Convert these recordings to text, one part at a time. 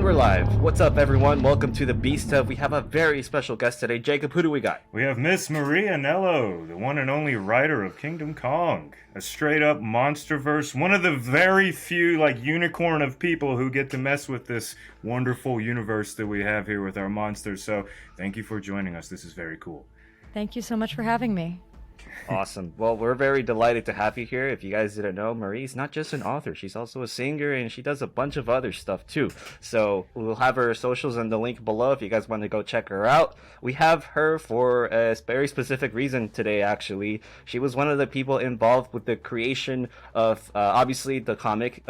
we're live. What's up, everyone? Welcome to the Beathub. We have a very special guest today. Jacob, who do we got? We have Miss Marie Anello, the one and only writer of Kingdom Kong, a straight-up Monsterverse, one of the very few, unicorn of people who get to mess with this wonderful universe that we have here with our monsters. So, thank you for joining us. This is very cool. Thank you so much for having me. Awesome. Well, we're very delighted to have you here. If you guys didn't know, Marie's not just an author. She's also a singer, and she does a bunch of other stuff, too. So we'll have her socials in the link below if you guys want to go check her out. We have her for a very specific reason today, actually. She was one of the people involved with the creation of, obviously, the comic,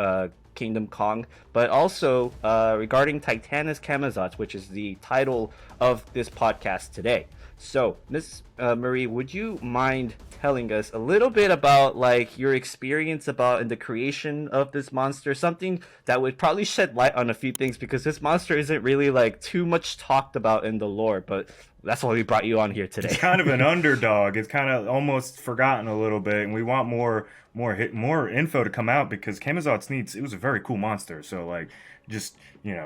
Kingdom Kong, but also regarding Titanus Camazotz, which is the title of this podcast today. So, Miss Marie, would you mind telling us a little bit about your experience in the creation of this monster? Something that would probably shed light on a few things, because this monster isn't really too much talked about in the lore, but that's why we brought you on here today. It's kind of an underdog. It's kind of almost forgotten a little bit, and we want more info to come out, because Camazots it was a very cool monster. So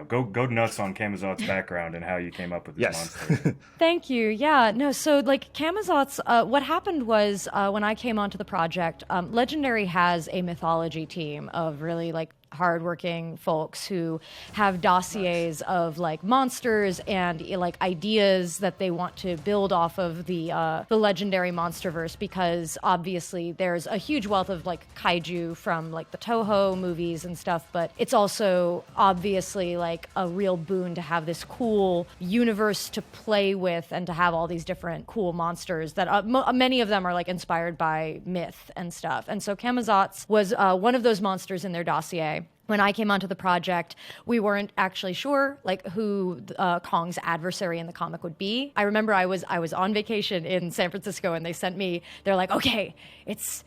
go nuts on Camazots' background and how you came up with this monster. Thank you. Yeah, no, so Camazots, what happened was when I came onto the project, Legendary has a mythology team of really hardworking folks who have dossiers of monsters and ideas that they want to build off of the Legendary Monsterverse, because obviously there's a huge wealth of kaiju from the Toho movies and stuff, but it's also obviously a real boon to have this cool universe to play with and to have all these different cool monsters that many of them are inspired by myth and stuff. And so Camazots was one of those monsters in their dossier. When I came onto the project, we weren't actually sure who Kong's adversary in the comic would be. I remember I was on vacation in San Francisco, and they're like, okay, it's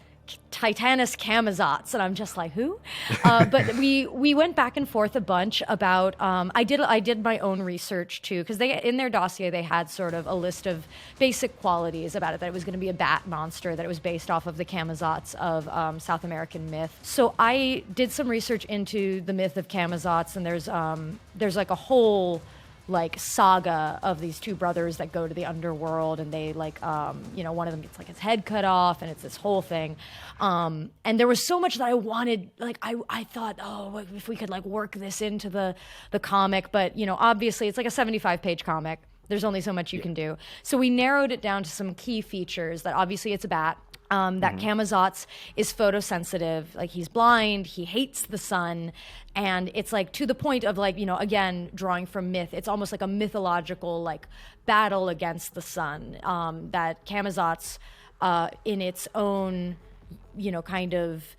Titanus Camazotz, and I'm just like, who? But we went back and forth a bunch about. I did my own research too, because in their dossier they had sort of a list of basic qualities about it, that it was going to be a bat monster, that it was based off of the Camazots of South American myth. So I did some research into the myth of Camazots, and there's a whole saga of these two brothers that go to the underworld, and they one of them gets his head cut off, and it's this whole thing. And there was so much that I wanted, I thought, oh, if we could work this into the comic, but obviously it's a 75-page comic. There's only so much you can do. So we narrowed it down to some key features: that obviously it's a bat. That Camazots is photosensitive, he's blind, he hates the sun, and it's to the point of again, drawing from myth, it's almost like a mythological battle against the sun, that Camazots in its own kind of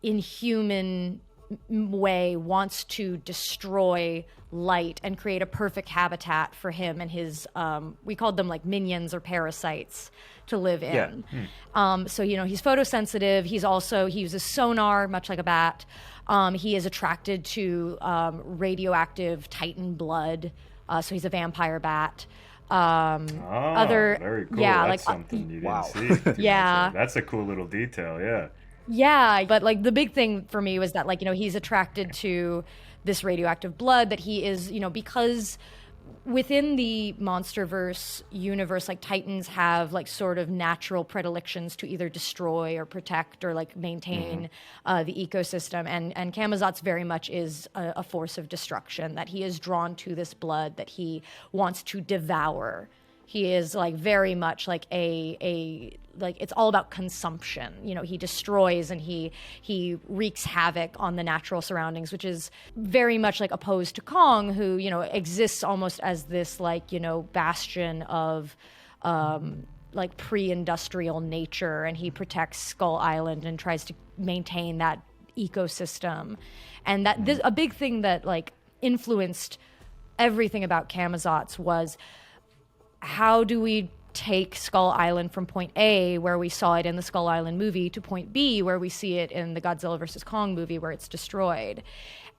inhuman way wants to destroy light and create a perfect habitat for him and his we called them minions or parasites to live in. So he's photosensitive. He uses sonar, much like a bat. He is attracted to radioactive Titan blood, so he's a vampire bat. Very cool. Yeah, that's something you didn't see. Yeah, that's a cool little detail. Yeah, but the big thing for me was that he's attracted to this radioactive blood, that he is, because within the Monsterverse universe, Titans have sort of natural predilections to either destroy or protect or maintain the ecosystem, and Camazots very much is a force of destruction, that he is drawn to this blood that he wants to devour. He is very much it's all about consumption. He destroys and he wreaks havoc on the natural surroundings, which is very much opposed to Kong, who exists almost as this bastion of pre-industrial nature, and he protects Skull Island and tries to maintain that ecosystem. And that a big thing that influenced everything about Camazots was, how do we take Skull Island from point A, where we saw it in the Skull Island movie, to point B, where we see it in the Godzilla vs. Kong movie, where it's destroyed?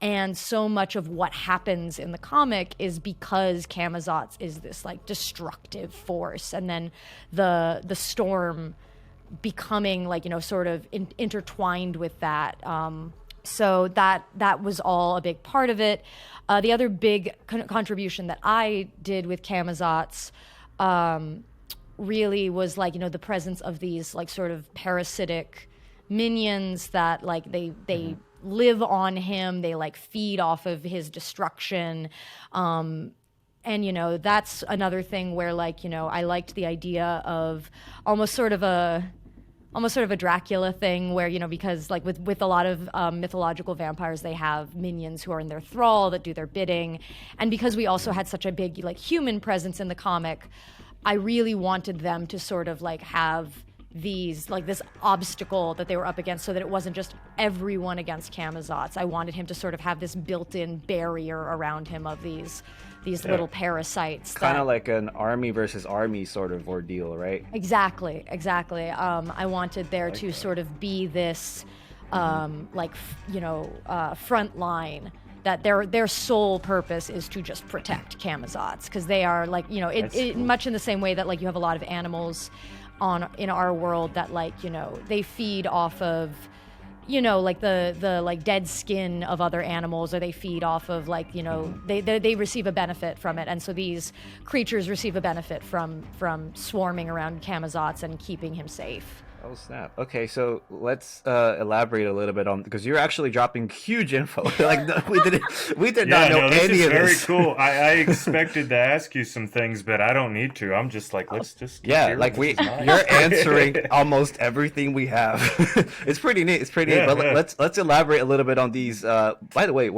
And so much of what happens in the comic is because Camazots is this destructive force, and then the storm becoming sort of intertwined with that So that was all a big part of it. The other big contribution that I did with Camazots really was like, the presence of these like sort of parasitic minions that like they live on him. They like feed off of his destruction. And, that's another thing where like, I liked the idea of almost sort of a Dracula thing where, because like with a lot of mythological vampires, they have minions who are in their thrall that do their bidding. And because we also had such a big like human presence in the comic, I really wanted them to sort of like have these like this obstacle that they were up against, so that it wasn't just everyone against Camazots. I wanted him to sort of have this built-in barrier around him of these little parasites. Kind of like an army versus army sort of ordeal, right? Exactly. I wanted there to sort of be this, front line, that their sole purpose is to just protect Camazots, because they are like, much in the same way that like you have a lot of animals in our world that like, they feed off of, like the like dead skin of other animals, or they feed off of like, they receive a benefit from it. And so these creatures receive a benefit from swarming around Camazots and keeping him safe. Oh snap! Okay, so let's elaborate a little bit on, because you're actually dropping huge info. Like we did not know this any is of this. Very cool. I expected to ask you some things, but I don't need to. I'm just like, let's just like you're answering almost everything we have. It's pretty neat. It's pretty neat. But let's elaborate a little bit on these. By the way,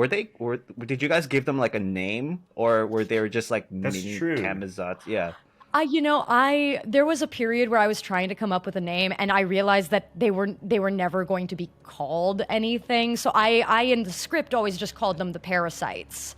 did you guys give them like a name, or were they just like mini Camazots? Yeah. There was a period where I was trying to come up with a name, and I realized that they were never going to be called anything. So I in the script always just called them the parasites.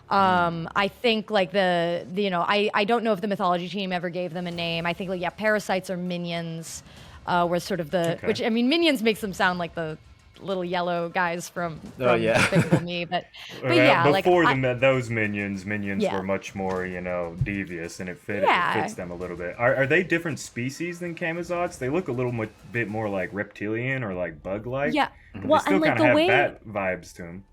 I think like I don't know if the mythology team ever gave them a name. I think like, parasites or minions were sort of which, I mean, minions makes them sound like the little yellow guys from Despicable Me, but yeah, before those minions were much more devious, and it fits them a little bit. Are they different species than Camazots? They look a little bit more like reptilian or like bug-like. Yeah, well, they still kind of have bat vibes to them.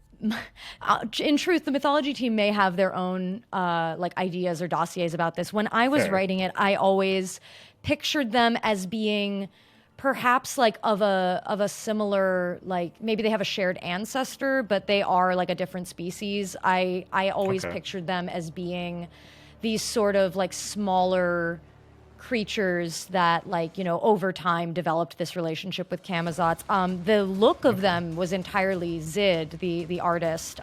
In truth, the mythology team may have their own like ideas or dossiers about this. When I was writing it, I always pictured them as being perhaps like of a similar, like maybe they have a shared ancestor, but they are like a different species. I always pictured them as being these sort of like smaller creatures that like, over time developed this relationship with Camazots. The look of them was entirely Zid, the artist.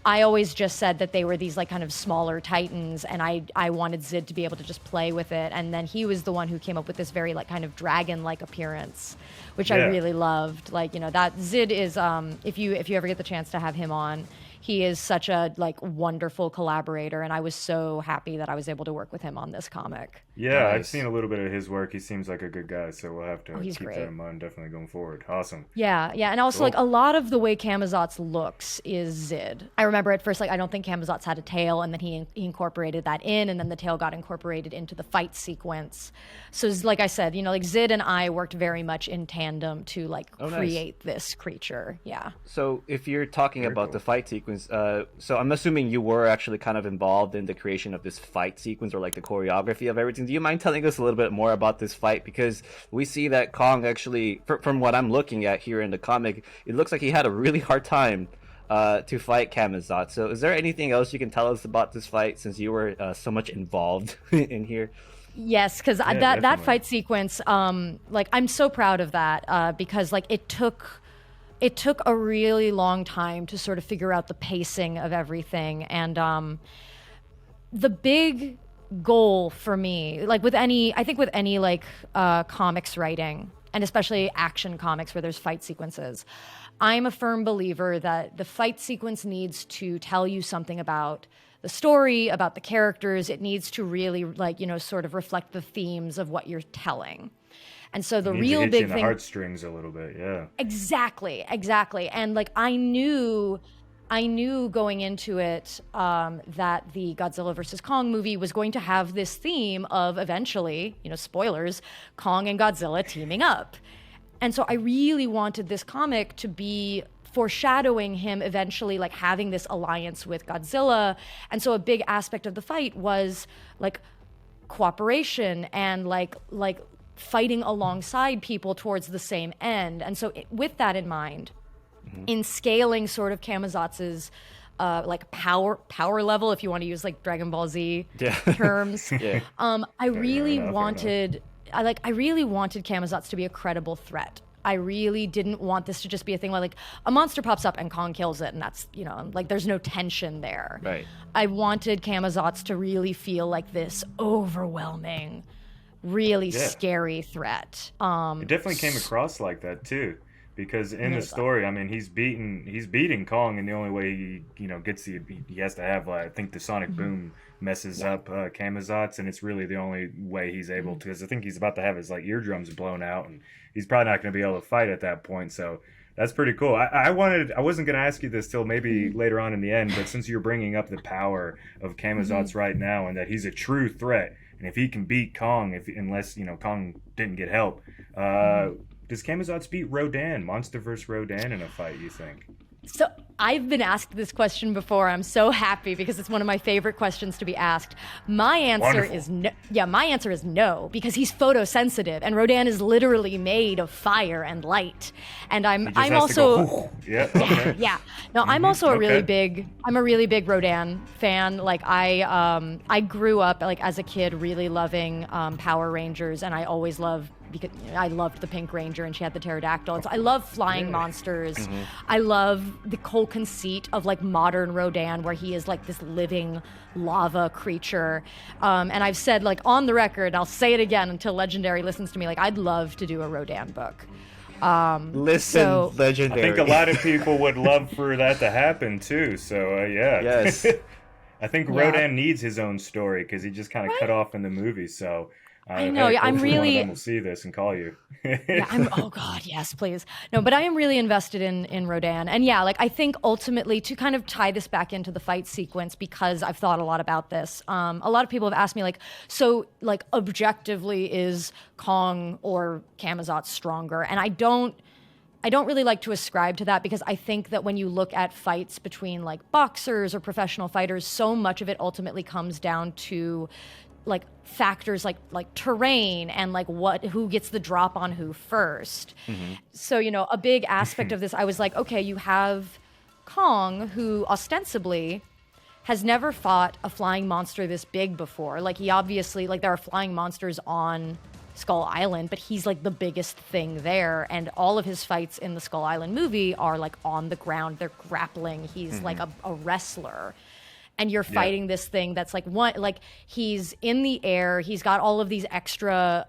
I always just said that they were these like kind of smaller titans, and I wanted Zid to be able to just play with it. And then he was the one who came up with this very like kind of dragon-like appearance, which I really loved. Like, that Zid is, if you ever get the chance to have him on, he is such a like wonderful collaborator, and I was so happy that I was able to work with him on this comic. Yeah, Nice. I've seen a little bit of his work. He seems like a good guy, so we'll have to keep great. that in mind definitely going forward. Awesome. Yeah, and also like a lot of the way Camazots looks is Zid. I remember at first like I don't think Camazots had a tail, and then he incorporated that in, and then the tail got incorporated into the fight sequence. So like I said, like Zid and I worked very much in tandem to like create this creature. Yeah. So if you're talking about the fight sequence, so I'm assuming you were actually kind of involved in the creation of this fight sequence, or like the choreography of everything. Do you mind telling us a little bit more about this fight? Because we see that Kong actually, from what I'm looking at here in the comic, it looks like he had a really hard time to fight Camazots. So is there anything else you can tell us about this fight, since you were so much involved in here? Yes, because that fight sequence, like I'm so proud of that, because like it took a really long time to sort of figure out the pacing of everything. And the big goal for me, like with any like comics writing, and especially action comics where there's fight sequences, I'm a firm believer that the fight sequence needs to tell you something about the story, about the characters. It needs to really like, sort of reflect the themes of what you're telling. And so the real big thing, the heartstrings a little bit, yeah. Exactly. And like I knew going into it that the Godzilla versus Kong movie was going to have this theme of eventually, spoilers, Kong and Godzilla teaming up. And so I really wanted this comic to be foreshadowing him eventually like having this alliance with Godzilla. And so a big aspect of the fight was like cooperation and like fighting alongside people towards the same end. And so with that in mind, in scaling sort of Camazotz's like power level, if you want to use like Dragon Ball Z terms, I really wanted Camazotz to be a credible threat. I really didn't want this to just be a thing where like a monster pops up and Kong kills it, and that's, you know, like there's no tension there. Right. I wanted Camazotz to really feel like this overwhelming, really scary threat. It definitely came across like that too, because in the story, I mean, he's beating Kong, and the only way he, you know, gets he has to have I think the sonic boom messes up Camazotz, and it's really the only way he's able to, because I think he's about to have his like eardrums blown out, and he's probably not going to be able to fight at that point. So that's pretty cool. I wasn't going to ask you this till maybe later on in the end, but since you're bringing up the power of Camazotz right now, and that he's a true threat, and if he can beat Kong, unless, you know, Kong didn't get help, does Camazotz beat Rodan, Monsterverse Rodan, in a fight, you think? So I've been asked this question before. I'm so happy because it's one of my favorite questions to be asked. My answer is no. Yeah, my answer is no, because he's photosensitive, and Rodan is literally made of fire and light. And I'm also I'm also a really big Rodan fan. Like I grew up like as a kid really loving Power Rangers, and I always loved, because I loved the Pink Ranger and she had the pterodactyl. And so I love flying monsters. I love the whole conceit of like modern Rodan, where he is like this living lava creature. And I've said like on the record, and I'll say it again until Legendary listens to me, like I'd love to do a Rodan book. Legendary. I think a lot of people would love for that to happen too. So yeah. Yes. I think Rodan needs his own story, because he just kind of cut off in the movie. So I know. Yeah, I'm really. One of them will see this and call you. Oh God, yes, please. No, but I am really invested in Rodan, and yeah, like I think ultimately, to kind of tie this back into the fight sequence, because I've thought a lot about this. A lot of people have asked me like, so like objectively, is Kong or Camazotz stronger? And I don't really like to ascribe to that, because I think that when you look at fights between like boxers or professional fighters, so much of it ultimately comes down to like factors like terrain and like who gets the drop on who first. So, you know, a big aspect of this, I was like, okay, you have Kong, who ostensibly has never fought a flying monster this big before. Like he obviously, like there are flying monsters on Skull Island, but he's like the biggest thing there, and all of his fights in the Skull Island movie are like on the ground, they're grappling, he's like a wrestler. And you're fighting this thing that's like he's in the air. He's got all of these extra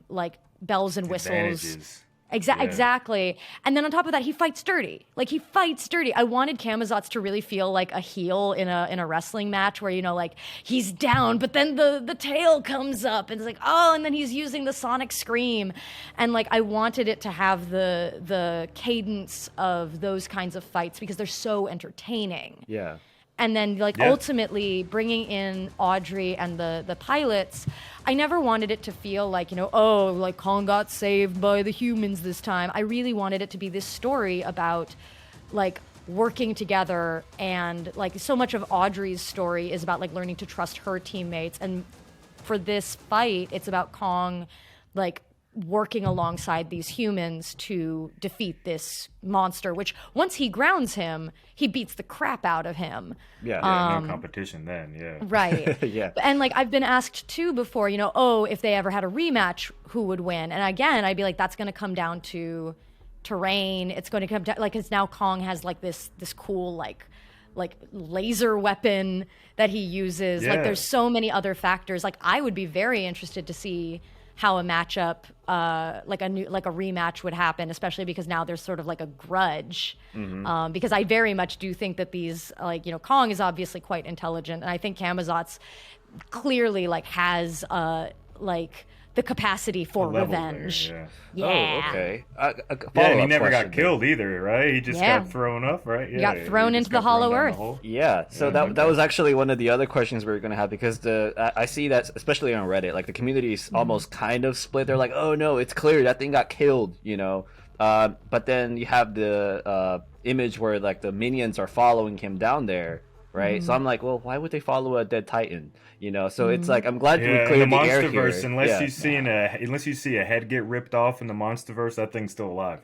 like bells and whistles. Exactly. And then on top of that, he fights dirty. Like he fights dirty. I wanted Camazotz to really feel like a heel in a wrestling match, where, you know, like he's down, but then the tail comes up and it's like, oh, and then he's using the sonic scream. And like I wanted it to have the cadence of those kinds of fights, because they're so entertaining. Yeah. And then, like, ultimately bringing in Audrey and the pilots, I never wanted it to feel like, you know, oh, like Kong got saved by the humans this time. I really wanted it to be this story about, like, working together, and, like, so much of Audrey's story is about, like, learning to trust her teammates. And for this fight, it's about Kong, like, working alongside these humans to defeat this monster, which once he grounds him, he beats the crap out of him. No competition then, Right. And like I've been asked too before, you know, oh, if they ever had a rematch, who would win? And again, I'd be like, that's going to come down to terrain. It's going to come down, like, because now Kong has like this cool like laser weapon that he uses. Like there's so many other factors. Like I would be very interested to see how a matchup, like a rematch would happen, especially because now there's sort of like a grudge. Because I very much do think that these, like, you know, Kong is obviously quite intelligent, and I think Camazotz clearly like has like the capacity for revenge. Oh, okay. And he never got killed either, right? He just got thrown up, right? He got thrown into the hollow earth. So that was actually one of the other questions we were going to have, because I see that, especially on Reddit, like the community is almost kind of split. They're like, oh no, it's clear that thing got killed, you know. But then you have the image where like the minions are following him down there, right? So I'm like, well, why would they follow a dead Titan? You know, so it's like I'm glad we Yeah, in the cleared the air here. Monsterverse, unless you see a head get ripped off in the Monsterverse, that thing's still alive.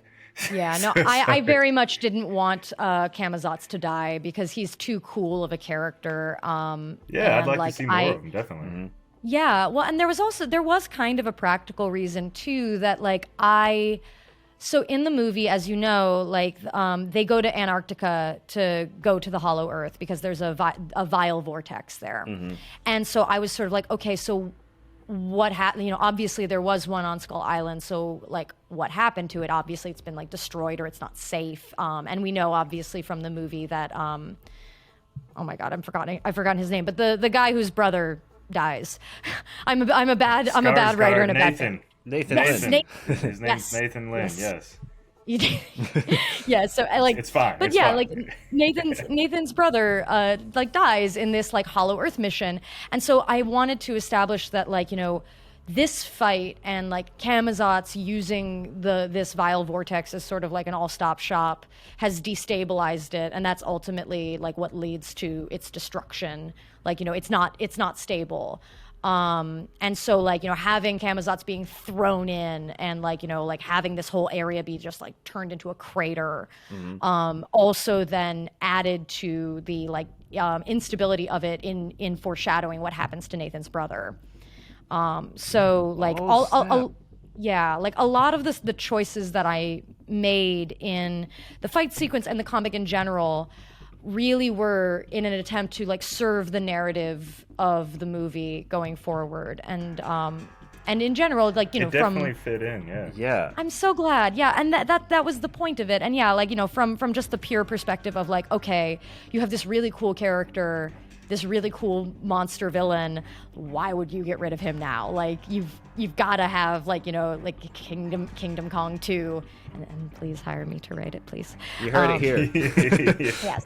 Yeah, no, I very much didn't want Camazots to die because he's too cool of a character. Yeah, I'd like to see more of him, definitely. Yeah, well, and there was kind of a practical reason too that so in the movie, as you know, like they go to Antarctica to go to the Hollow Earth because there's a vile vortex there, and so I was sort of like, okay, so what happened? You know, obviously there was one on Skull Island, so like what happened to it? Obviously, it's been like destroyed or it's not safe, and we know obviously from the movie that oh my God, I've forgotten his name, but the guy whose brother dies. I'm a bad writer and a bad fan. Nathan Yes, Lynn. His name's Nathan Lynn. Yes. Yeah, so I like It's fine. But it's yeah, fine. like Nathan's brother like dies in this like Hollow Earth mission. And so I wanted to establish that like, you know, this fight and like Camazots using this vile vortex as sort of like an all-stop shop has destabilized it, and that's ultimately like what leads to its destruction. Like, you know, it's not stable. And so like, you know, having Camazots being thrown in and like, you know, like having this whole area be just like turned into a crater, also then added to the like instability of it in foreshadowing what happens to Nathan's brother. So like yeah, like a lot of the choices that I made in the fight sequence and the comic in general really were in an attempt to like serve the narrative of the movie going forward, and in general, like, you know, it definitely fit in. Yeah. I'm so glad. Yeah, and that was the point of it. And yeah, like, you know, from just the pure perspective of like, okay, you have this really cool character, this really cool monster villain. Why would you get rid of him now? Like, you've got to have like, you know, like Kingdom Kong 2, and please hire me to write it, please. You heard it here. Yes.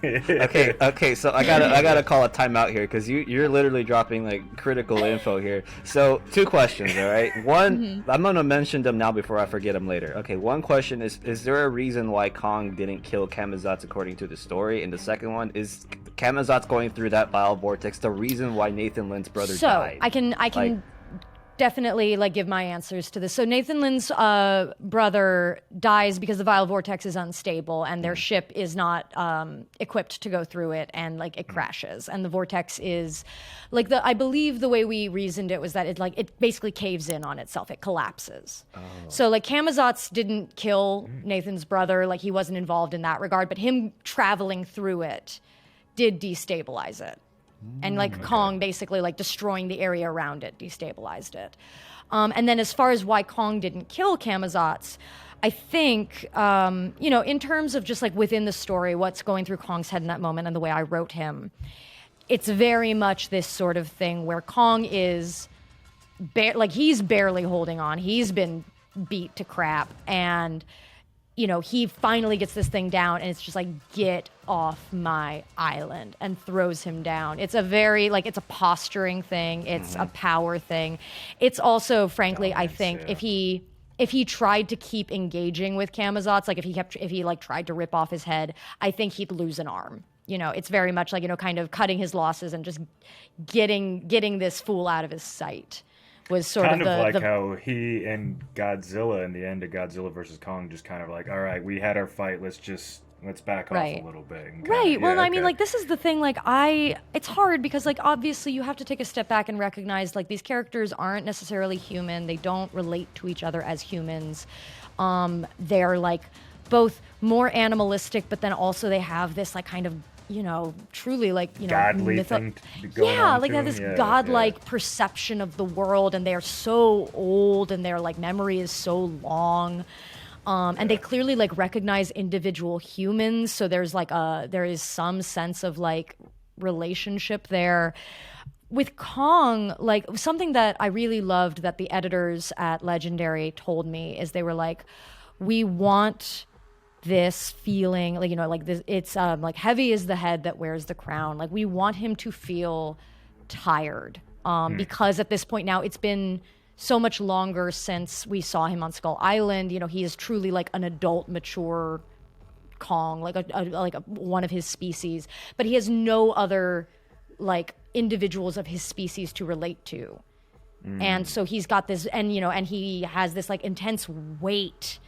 Okay. So I gotta call a timeout here because you're literally dropping like critical info here. So 2 questions, all right. One, I'm gonna mention them now before I forget them later. Okay. One question is there a reason why Kong didn't kill Camazots according to the story? And the second one is Camazots going through that vile vortex the reason why Nathan Lynn's brother died? I can like, definitely like give my answers to this. So Nathan Lynn's brother dies because the vile vortex is unstable and their ship is not equipped to go through it, and like it crashes, and the vortex is like I believe the way we reasoned it was that it basically caves in on itself, it collapses. So like Camazots didn't kill Nathan's brother, like he wasn't involved in that regard, but him traveling through it did destabilize it. And like Kong basically like destroying the area around it destabilized it. And then as far as why Kong didn't kill Camazots, I think, you know, in terms of just like within the story, what's going through Kong's head in that moment and the way I wrote him, it's very much this sort of thing where Kong is he's barely holding on. He's been beat to crap, and you know, he finally gets this thing down, and it's just like, get off my island, and throws him down. It's a very, like, it's a posturing thing. It's a power thing. It's also, frankly, I think if he tried to keep engaging with Camazots, like if he like tried to rip off his head, I think he'd lose an arm. You know, it's very much like, you know, kind of cutting his losses and just getting this fool out of his sight. Was sort kind of like how he and Godzilla in the end of Godzilla versus Kong just kind of like, all right, we had our fight, let's back off a little bit. And right. Well, I mean, like, this is the thing, like, it's hard because, like, obviously you have to take a step back and recognize, like, these characters aren't necessarily human. They don't relate to each other as humans. They're, like, both more animalistic, but then also they have this, like, kind of, you know, truly, like, you know, godly thing going on like they have this godlike perception of the world, and they're so old, and their like memory is so long, and they clearly like recognize individual humans. So there is some sense of like relationship there. With Kong, like something that I really loved that the editors at Legendary told me is they were like, we want this feeling, like, you know, like this, it's like heavy is the head that wears the crown. Like, we want him to feel tired because at this point now it's been so much longer since we saw him on Skull Island. You know, he is truly like an adult, mature Kong, like a one of his species, but he has no other like individuals of his species to relate to. And so he's got this, and you know, and he has this like intense weight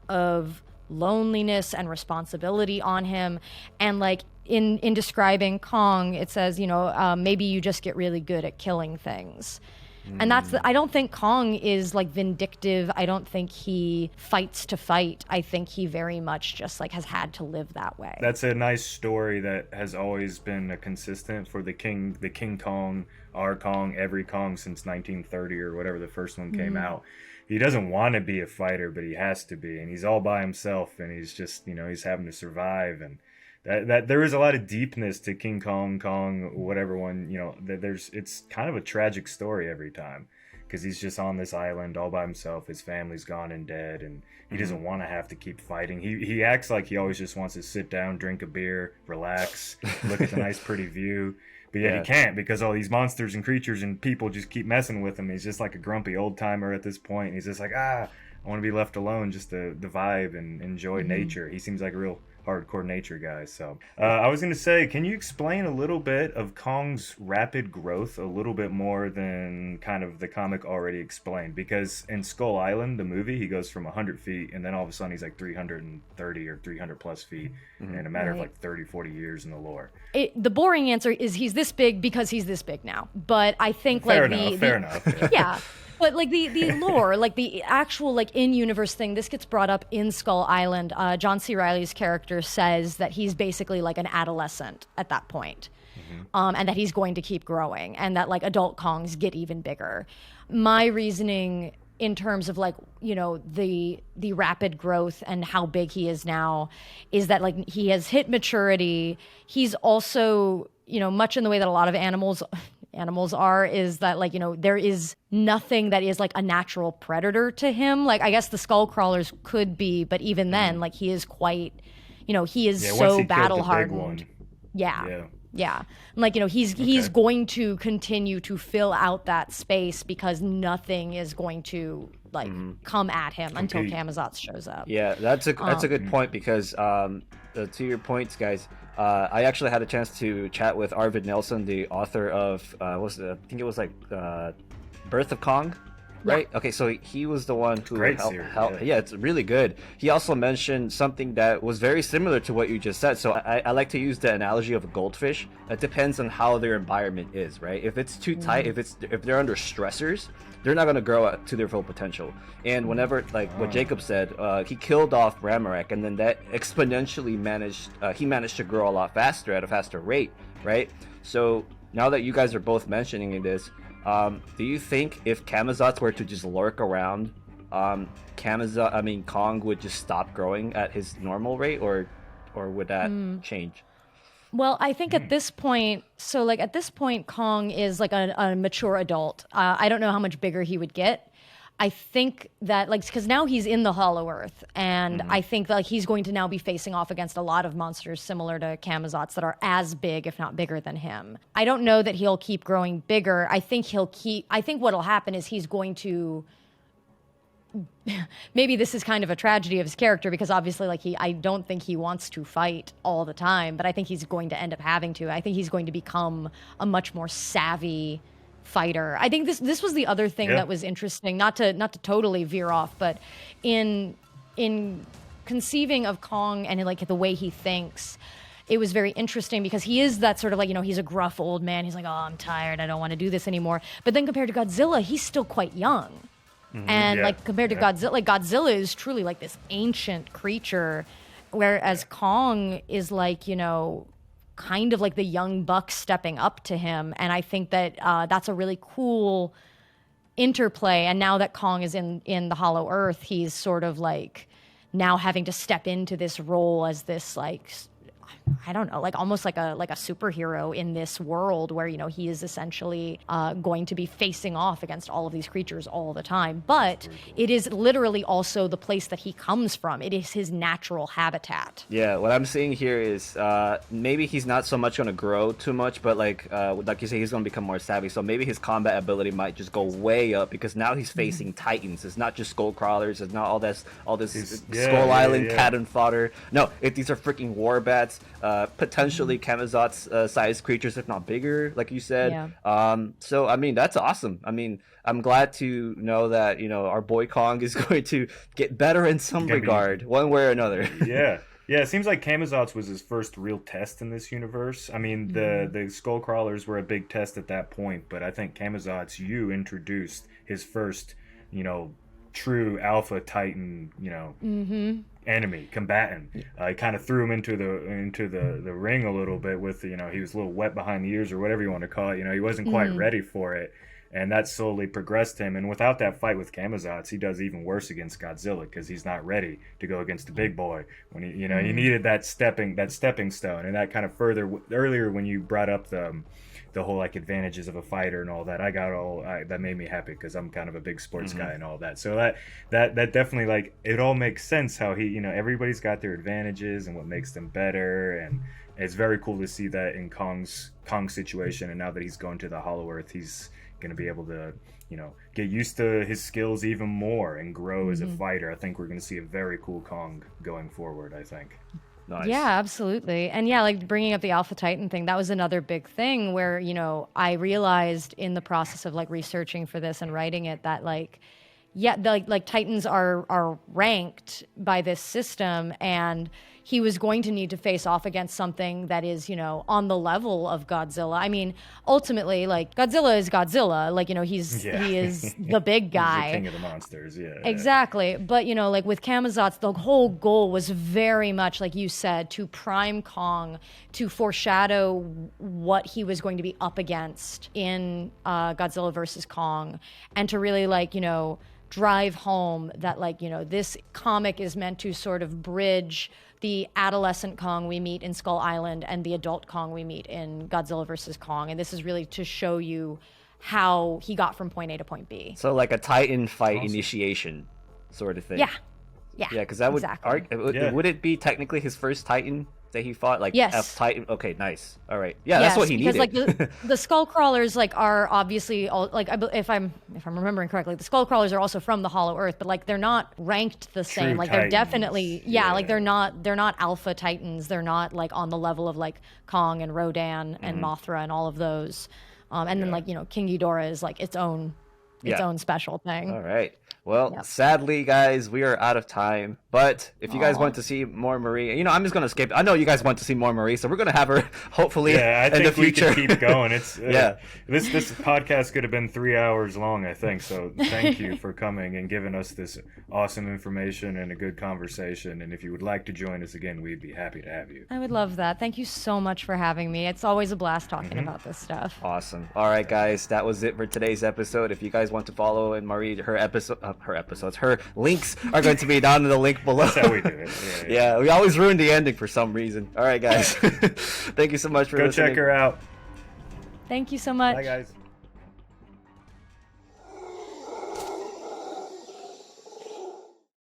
of loneliness and responsibility on him. And like in describing Kong, it says, you know, maybe you just get really good at killing things. And I don't think Kong is like vindictive. I don't think he fights to fight. I think he very much just like has had to live that way. That's a nice story that has always been a consistent for the King Kong, our Kong, every Kong since 1930 or whatever the first one came out. He doesn't want to be a fighter, but he has to be, and he's all by himself, and he's just, you know, he's having to survive. And that there is a lot of deepness to King Kong, whatever one, you know, it's kind of a tragic story every time, because he's just on this island all by himself. His family's gone and dead, and he doesn't want to have to keep fighting. He acts like he always just wants to sit down, drink a beer, relax, look at the nice pretty view. But yet he can't, because all these monsters and creatures and people just keep messing with him. He's just like a grumpy old timer at this point. He's just like, I want to be left alone just to vibe and enjoy nature. He seems like a real hardcore nature guy. So I was going to say, can you explain a little bit of Kong's rapid growth a little bit more than kind of the comic already explained? Because in Skull Island, the movie, he goes from 100 feet and then all of a sudden he's like 330 or 300 plus feet in a matter of like 30, 40 years in the lore. The boring answer is he's this big because he's this big now. But I think fair enough. Yeah. But like the lore, like the actual like in-universe thing, this gets brought up in Skull Island. John C. Reilly's character says that he's basically like an adolescent at that point, and that he's going to keep growing, and that like adult Kongs get even bigger. My reasoning in terms of like, you know, the rapid growth and how big he is now is that like he has hit maturity. He's also, you know, much in the way that a lot of animals are, is that like, you know, there is nothing that is like a natural predator to him. Like I guess the skull crawlers could be, but even then, like he is quite, you know, he is so battle hardened. Yeah. Like, you know, he's going to continue to fill out that space because nothing is going to like come at him until Camazots shows up. Yeah, that's a good point, because to your points, guys, I actually had a chance to chat with Arvid Nelson, the author of I think it was like Birth of Kong, right? Okay, so he was the one who helped. Yeah, it's really good. He also mentioned something that was very similar to what you just said. So I like to use the analogy of a goldfish. It depends on how their environment is, right? If it's too tight, if they're under stressors, they're not going to grow to their full potential. And whenever, like what Jacob said, he killed off Ramorak, and then that exponentially managed to grow a lot faster at a faster rate, right? So now that you guys are both mentioning this, do you think if Camazots were to just lurk around, Kong would just stop growing at his normal rate, or would that change? Well, I think at this point, Kong is like a mature adult. I don't know how much bigger he would get. I think that, like, because now he's in the Hollow Earth, and I think that, like, he's going to now be facing off against a lot of monsters similar to Camazots that are as big, if not bigger than him. I don't know that he'll keep growing bigger. I think what'll happen is he's going to, maybe this is kind of a tragedy of his character, because obviously, like, I don't think he wants to fight all the time, but I think he's going to end up having to. I think he's going to become a much more savvy fighter. I think this was the other thing that was interesting, not to totally veer off, but in conceiving of Kong and like the way he thinks, it was very interesting because he is that sort of like, you know, he's a gruff old man. He's like, oh, I'm tired. I don't want to do this anymore. But then compared to Godzilla, he's still quite young. And like compared to Godzilla, like Godzilla is truly like this ancient creature, whereas Kong is like, you know, kind of like the young buck stepping up to him. And I think that that's a really cool interplay. And now that Kong is in the Hollow Earth, he's sort of like now having to step into this role as this like I don't know, like almost like a superhero in this world where, you know, he is essentially going to be facing off against all of these creatures all the time. But it is literally also the place that he comes from. It is his natural habitat. Yeah, what I'm seeing here is maybe he's not so much going to grow too much, but like you say, he's going to become more savvy. So maybe his combat ability might just go way up because now he's facing titans. It's not just skull crawlers. It's not all this Skull Island cannon fodder. No, these are freaking war bats. Potentially Camazots sized creatures, if not bigger, like you said. Yeah. So I mean, that's awesome. I mean, I'm glad to know that, you know, our boy Kong is going to get better in some regard, one way or another. Yeah. Yeah, it seems like Camazots was his first real test in this universe. I mean, the skull crawlers were a big test at that point, but I think Camazots, you introduced his first, you know, true alpha titan, you know, enemy combatant. He kind of threw him into the ring a little bit with, you know, he was a little wet behind the ears or whatever you want to call it. You know, he wasn't quite ready for it. And that slowly progressed him. And without that fight with Camazots, he does even worse against Godzilla because he's not ready to go against the big boy. When he, you know, he needed that stepping stone. And that kind of further earlier when you brought up the whole like advantages of a fighter and all that, that made me happy because I'm kind of a big sports guy and all that. So that definitely, like, it all makes sense how he, you know, everybody's got their advantages and what makes them better. And it's very cool to see that in Kong's situation. And now that he's going to the Hollow Earth, he's going to be able to, you know, get used to his skills even more and grow as a fighter. I think we're going to see a very cool Kong going forward, I think. Nice. Yeah, absolutely. And yeah, like bringing up the Alpha Titan thing, that was another big thing where, you know, I realized in the process of like researching for this and writing it that like, yeah, like Titans are ranked by this system, and he was going to need to face off against something that is, you know, on the level of Godzilla. I mean, ultimately, like, Godzilla is Godzilla. Like, you know, he is the big guy. He's the king of the monsters, yeah. Exactly. But, you know, like with Camazots, the whole goal was very much, like you said, to prime Kong, to foreshadow what he was going to be up against in Godzilla versus Kong, and to really, like, you know, drive home that, like, you know, this comic is meant to sort of bridge the adolescent Kong we meet in Skull Island and the adult Kong we meet in Godzilla vs. Kong. And this is really to show you how he got from point A to point B. So like a Titan fight initiation sort of thing. Yeah. Yeah. Yeah, because that would exactly. would it be technically his first Titan that he fought? Like yes. F Titan. Okay, nice. All right. Yeah, that's what he needed. Because like the skull crawlers like are obviously all, like if I'm remembering correctly, the skull crawlers are also from the Hollow Earth, but like they're not ranked the same. Like they're definitely like they're not alpha Titans. They're not like on the level of like Kong and Rodan and Mothra and all of those. And then like, you know, King Ghidorah is like its own special thing. All right. Well, sadly, guys, we are out of time. But if you guys want to see more Marie, you know, I'm just going to skip. I know you guys want to see more Marie, so we're going to have her hopefully in the future. We can keep going. It's this podcast could have been 3 hours long, I think. So thank you for coming and giving us this awesome information and a good conversation. And if you would like to join us again, we'd be happy to have you. I would love that. Thank you so much for having me. It's always a blast talking about this stuff. Awesome. All right, guys, that was it for today's episode. If you guys want to follow and Marie, her links are going to be down in the link below. That's how we do it. Yeah, we always ruin the ending for some reason. All right, guys. Thank you so much for listening. Go check her out. Thank you so much. Bye, guys.